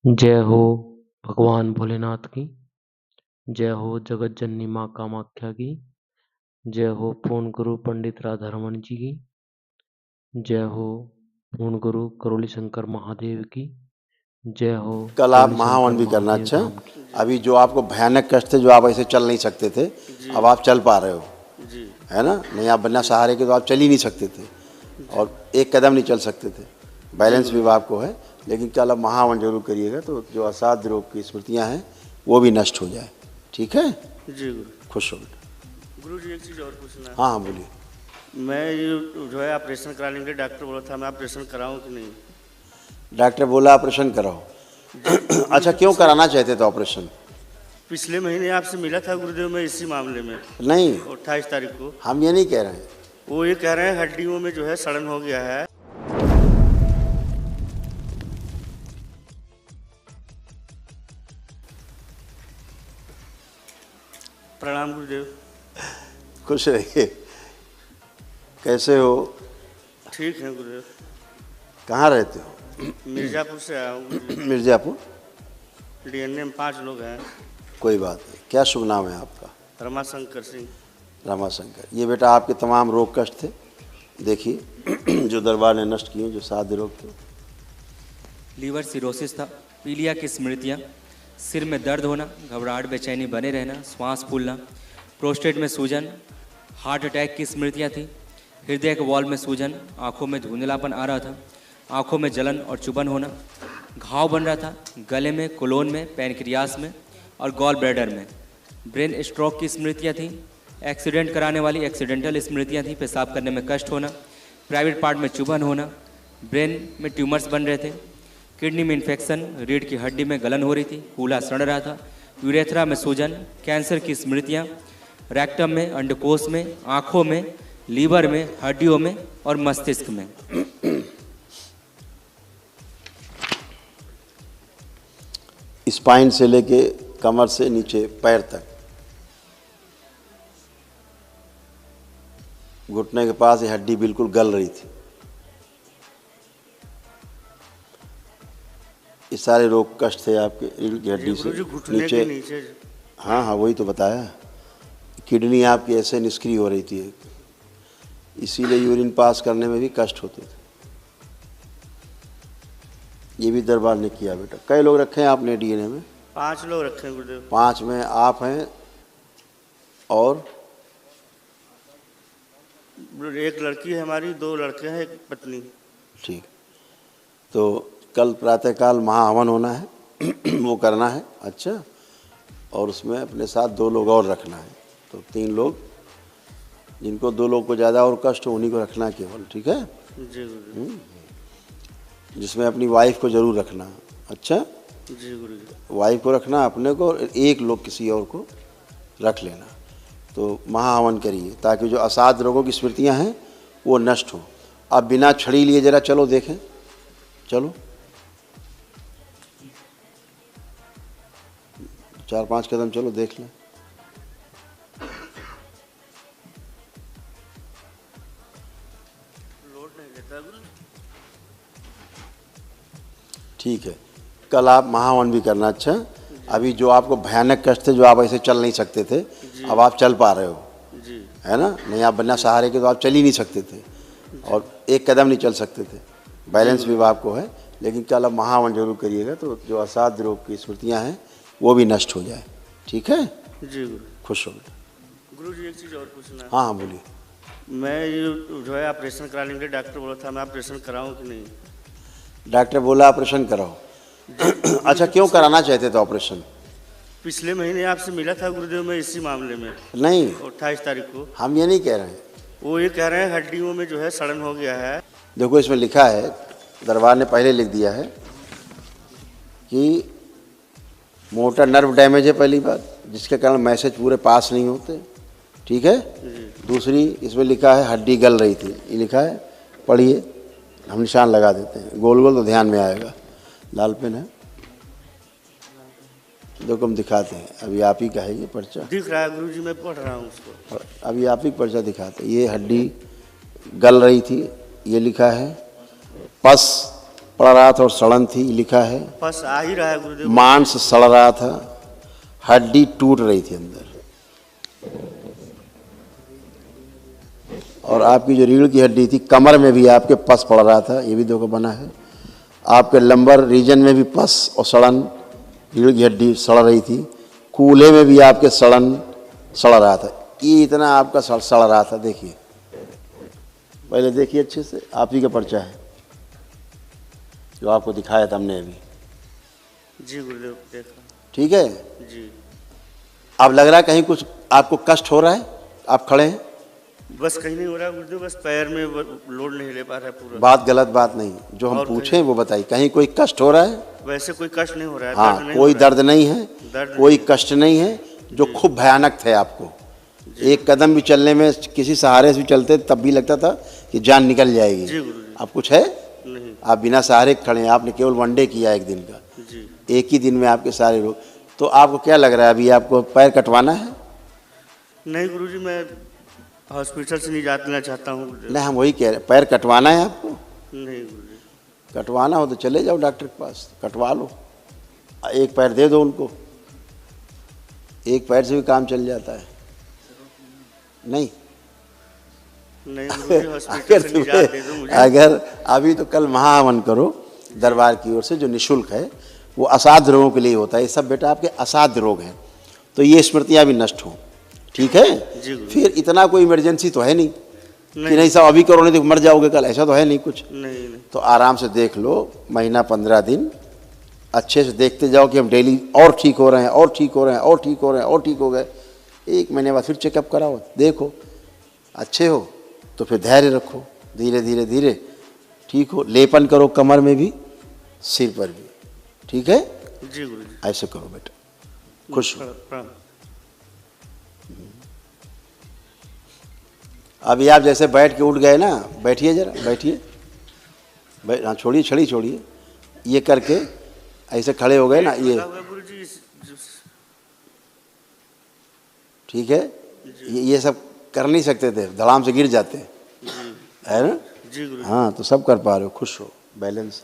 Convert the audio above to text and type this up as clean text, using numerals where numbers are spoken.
जय हो भगवान भोलेनाथ की। जय हो जगत जननी माँ कामाख्या की। जय हो पूर्ण गुरु पंडित राधारमण जी की। जय हो पूर्ण गुरु करोली शंकर महादेव की। जय हो कल आप करोली शंकर महावन भी करना। महादेव अच्छा, धाम की। अभी जो आपको भयानक कष्ट थे, जो आप ऐसे चल नहीं सकते थे, अब आप चल पा रहे हो, है ना? नहीं, आप बिना सहारे के तो आप चल ही नहीं सकते थे और एक कदम नहीं चल सकते थे। बैलेंस भी आपको है, लेकिन कल आप महावन जरूर करिएगा, तो जो असाध्य रोग की स्मृतियाँ हैं वो भी नष्ट हो जाए। ठीक है जी गुरु। खुश हो बेटा। गुरु जी एक चीज़ और पूछना है। हाँ हाँ बोलिए। मैं ये जो है ऑपरेशन कराने के लिए डॉक्टर बोला था, मैं ऑपरेशन कराऊं कि नहीं? डॉक्टर बोला ऑपरेशन कराओ। अच्छा, क्यों कराना चाहते थे ऑपरेशन? पिछले महीने आपसे मिला था गुरुदेव मैं इसी मामले में, नहीं, 28 तारीख को। हम ये नहीं कह रहे हैं। वो ये कह रहे हैं हड्डियों में जो है सड़न हो गया है। प्रणाम गुरुदेव। खुश रहिए। कैसे हो? ठीक है गुरुदेव। कहाँ रहते हो? मिर्ज़ापुर से आया हूँ गुरुदेव। मिर्ज़ापुर। डीएनए में 5 लोग हैं। कोई बात नहीं। क्या शुभ नाम है आपका? रमाशंकर सिंह। रमाशंकर। ये बेटा आपके तमाम रोग कष्ट थे, देखिए जो दरबार ने नष्ट किए, जो साध्य रोग थे। लीवर सिरोसिस था, पीलिया की स्मृतियाँ, सिर में दर्द होना, घबराहट बेचैनी बने रहना, श्वास फूलना, प्रोस्टेट में सूजन, हार्ट अटैक की स्मृतियाँ थी, हृदय के वॉल में सूजन, आंखों में धुंधलापन आ रहा था, आंखों में जलन और चुभन होना, घाव बन रहा था, गले में, कोलोन में, पैनक्रियास में और गॉल ब्लैडर में। ब्रेन स्ट्रोक की स्मृतियाँ थी, एक्सीडेंट कराने वाली एक्सीडेंटल स्मृतियाँ थी, पेशाब करने में कष्ट होना, प्राइवेट पार्ट में चुभन होना, ब्रेन में ट्यूमर्स बन रहे थे, किडनी में इन्फेक्शन, रीढ़ की हड्डी में गलन हो रही थी, कूल्हा सड़ रहा था, यूरेथ्रा में सूजन, कैंसर की स्मृतियाँ, रेक्टम में, अंडकोश में, आँखों में, लीवर में, हड्डियों में और मस्तिष्क में। स्पाइन से लेके कमर से नीचे पैर तक, घुटने के पास ये हड्डी बिल्कुल गल रही थी। ये सारे रोग कष्ट थे आपके रीढ़ की हड्डी से घुटने के नीचे। हाँ हाँ, वही तो बताया। किडनी आपकी ऐसे निष्क्रिय हो रही थी, इसीलिए यूरिन पास करने में भी कष्ट होते थे। ये भी दरबार ने किया बेटा। कई लोग रखे हैं आपने डीएनए में? 5 लोग रखे हैं गुरुदेव। 5 में आप हैं और एक लड़की है हमारी, 2 लड़के हैं, एक पत्नी। ठीक। तो कल प्रातःकाल महाहवन होना है वो करना है। अच्छा, और उसमें अपने साथ 2 लोग और रखना है, तो 3 लोग। जिनको 2 लोग को ज़्यादा और कष्ट हो उन्हीं को रखना केवल। ठीक है जी गुरुदेव। जिसमें अपनी वाइफ को ज़रूर रखना। अच्छा, जी गुरुदेव। वाइफ को रखना, अपने को, और 1 लोग किसी और को रख लेना। तो महाहवन करिए ताकि जो असाध्य रोगों की स्मृतियाँ हैं वो नष्ट हो। अब बिना छड़ी लिए ज़रा चलो, देखें, चलो 4-5 कदम चलो, देख लें। लोड नहीं लेता गुरु। ठीक है, कल आप महाहवन भी करना। अच्छा, अभी जो आपको भयानक कष्ट थे, जो आप ऐसे चल नहीं सकते थे, अब आप चल पा रहे हो, जी, है ना? नहीं, आप बिना सहारे के तो आप चल ही नहीं सकते थे और एक कदम नहीं चल सकते थे। बैलेंस भी आपको है, लेकिन कल आप महाहवन जरूर करिएगा, तो जो असाध्य रोग की स्मृतियाँ हैं वो भी नष्ट हो जाए। ठीक है जी गुरु। खुश हो बेटा। गुरु जी एक चीज़ और पूछना है। हाँ हाँ बोलिए। मैं ये जो है ऑपरेशन कराने के लिए डॉक्टर बोला था, मैं ऑपरेशन कराऊं कि नहीं? डॉक्टर बोला ऑपरेशन कराओ। अच्छा, क्यों कराना चाहते थे ऑपरेशन? पिछले महीने आपसे मिला था गुरुदेव मैं इसी मामले में, नहीं, 28 तारीख को। हम ये नहीं कह रहे हैं। वो ये कह रहे हैं हड्डियों में जो है सड़न हो गया है। देखो इसमें लिखा है, दरबार ने पहले लिख दिया है कि मोटा नर्व डैमेज है, पहली बात, जिसके कारण मैसेज पूरे पास नहीं होते। ठीक है। दूसरी, इसमें लिखा है हड्डी गल रही थी, ये लिखा है, पढ़िए, हम निशान लगा देते हैं, गोल गोल तो ध्यान में आएगा। लाल पेन है, देखो हम दिखाते हैं। अभी आप ही का है ये पर्चा, दिख रहा है गुरु जी, मैं पढ़ रहा हूँ उसको। अभी आप ही पर्चा दिखाते हैं। ये हड्डी गल रही थी, ये लिखा है पस पड़ रहा था और सड़न थी, लिखा है। बस आ ही रहा है गुरुदेव। मांस सड़ रहा था, हड्डी टूट रही थी अंदर, और आपकी जो रीढ़ की हड्डी थी, कमर में भी आपके पस पड़ रहा था, ये भी देखो बना है। आपके लंबर रीजन में भी पस और सड़न, रीढ़ की हड्डी सड़ रही थी। कूल्हे में भी आपके सड़न सड़ रहा था। ये इतना आपका सड़ रहा था। देखिए, पहले देखिए अच्छे से, आप ही का पर्चा है जो आपको दिखाया था हमने अभी। जी गुरुदेव, देखा। ठीक ठीक है जी। अब लग रहा है कहीं कुछ आपको कष्ट हो रहा है? आप खड़े हैं, बस कहीं नहीं हो रहा गुरुदेव, बस पैर में लोड नहीं ले पा रहा है पूरा। बात गलत बात नहीं, जो हम और पूछे वो बताइए। कहीं कोई कष्ट हो रहा है? वैसे कोई कष्ट नहीं हो रहा है। हाँ, दर्द नहीं कोई हो रहा दर्द नहीं है, दर्द कोई कष्ट नहीं है, जो खूब भयानक थे आपको। एक कदम भी चलने में, किसी सहारे से भी चलते तब भी लगता था कि जान निकल जाएगी। जी गुरुजी। अब कुछ है? नहीं। आप बिना सहारे के खड़े हैं। आपने केवल वनडे किया एक दिन का, जी। एक ही दिन में आपके सारे रोग। तो आपको क्या लग रहा है, अभी आपको पैर कटवाना है? नहीं गुरुजी, मैं हॉस्पिटल से नहीं जाना चाहता हूँ गुरुदेव। नहीं, हम वही कह रहे, पैर कटवाना है आपको? नहीं गुरुजी। कटवाना हो तो चले जाओ डॉक्टर के पास, कटवा लो। एक पैर दे दो उनको, एक पैर से भी काम चल जाता है। नहीं नहीं गुरुजी, हॉस्पिटल से नहीं जाने दो मुझे। अगर अभी तो कल महाहवन करो दरबार की ओर से, जो निःशुल्क है, वो असाध्य रोगों के लिए होता है। ये सब बेटा आपके असाध्य रोग हैं, तो ये स्मृतियाँ भी नष्ट हों। ठीक है? जी गुरु। फिर इतना कोई इमरजेंसी तो है नहीं कि नहीं साहब अभी करो नहीं तो मर जाओगे कल, ऐसा तो है नहीं कुछ। नहीं। तो आराम से देख लो, महीना 15 दिन अच्छे से देखते जाओ कि हम डेली और ठीक हो रहे हैं, और ठीक हो रहे हैं, और ठीक हो रहे हैं, और ठीक हो गए। 1 महीने बाद फिर चेकअप कराओ, देखो अच्छे हो तो फिर धैर्य रखो, धीरे धीरे धीरे ठीक हो। लेपन करो कमर में भी, सिर पर भी। ठीक है? जी गुरुजी। ऐसे करो बेटा, खुश हो। प्रणाम। अभी आप जैसे बैठ के उठ गए ना, बैठिए जरा, बैठिए, हाँ छोड़िए, छड़ी छोड़िए, ये करके ऐसे खड़े हो गए ना, ये गुरुजी। ठीक है? ये सब कर नहीं सकते थे, धड़ाम से गिर जाते, है ना? जी गुरुजी। हाँ, तो सब कर पा रहे हो, खुश हो, बैलेंस।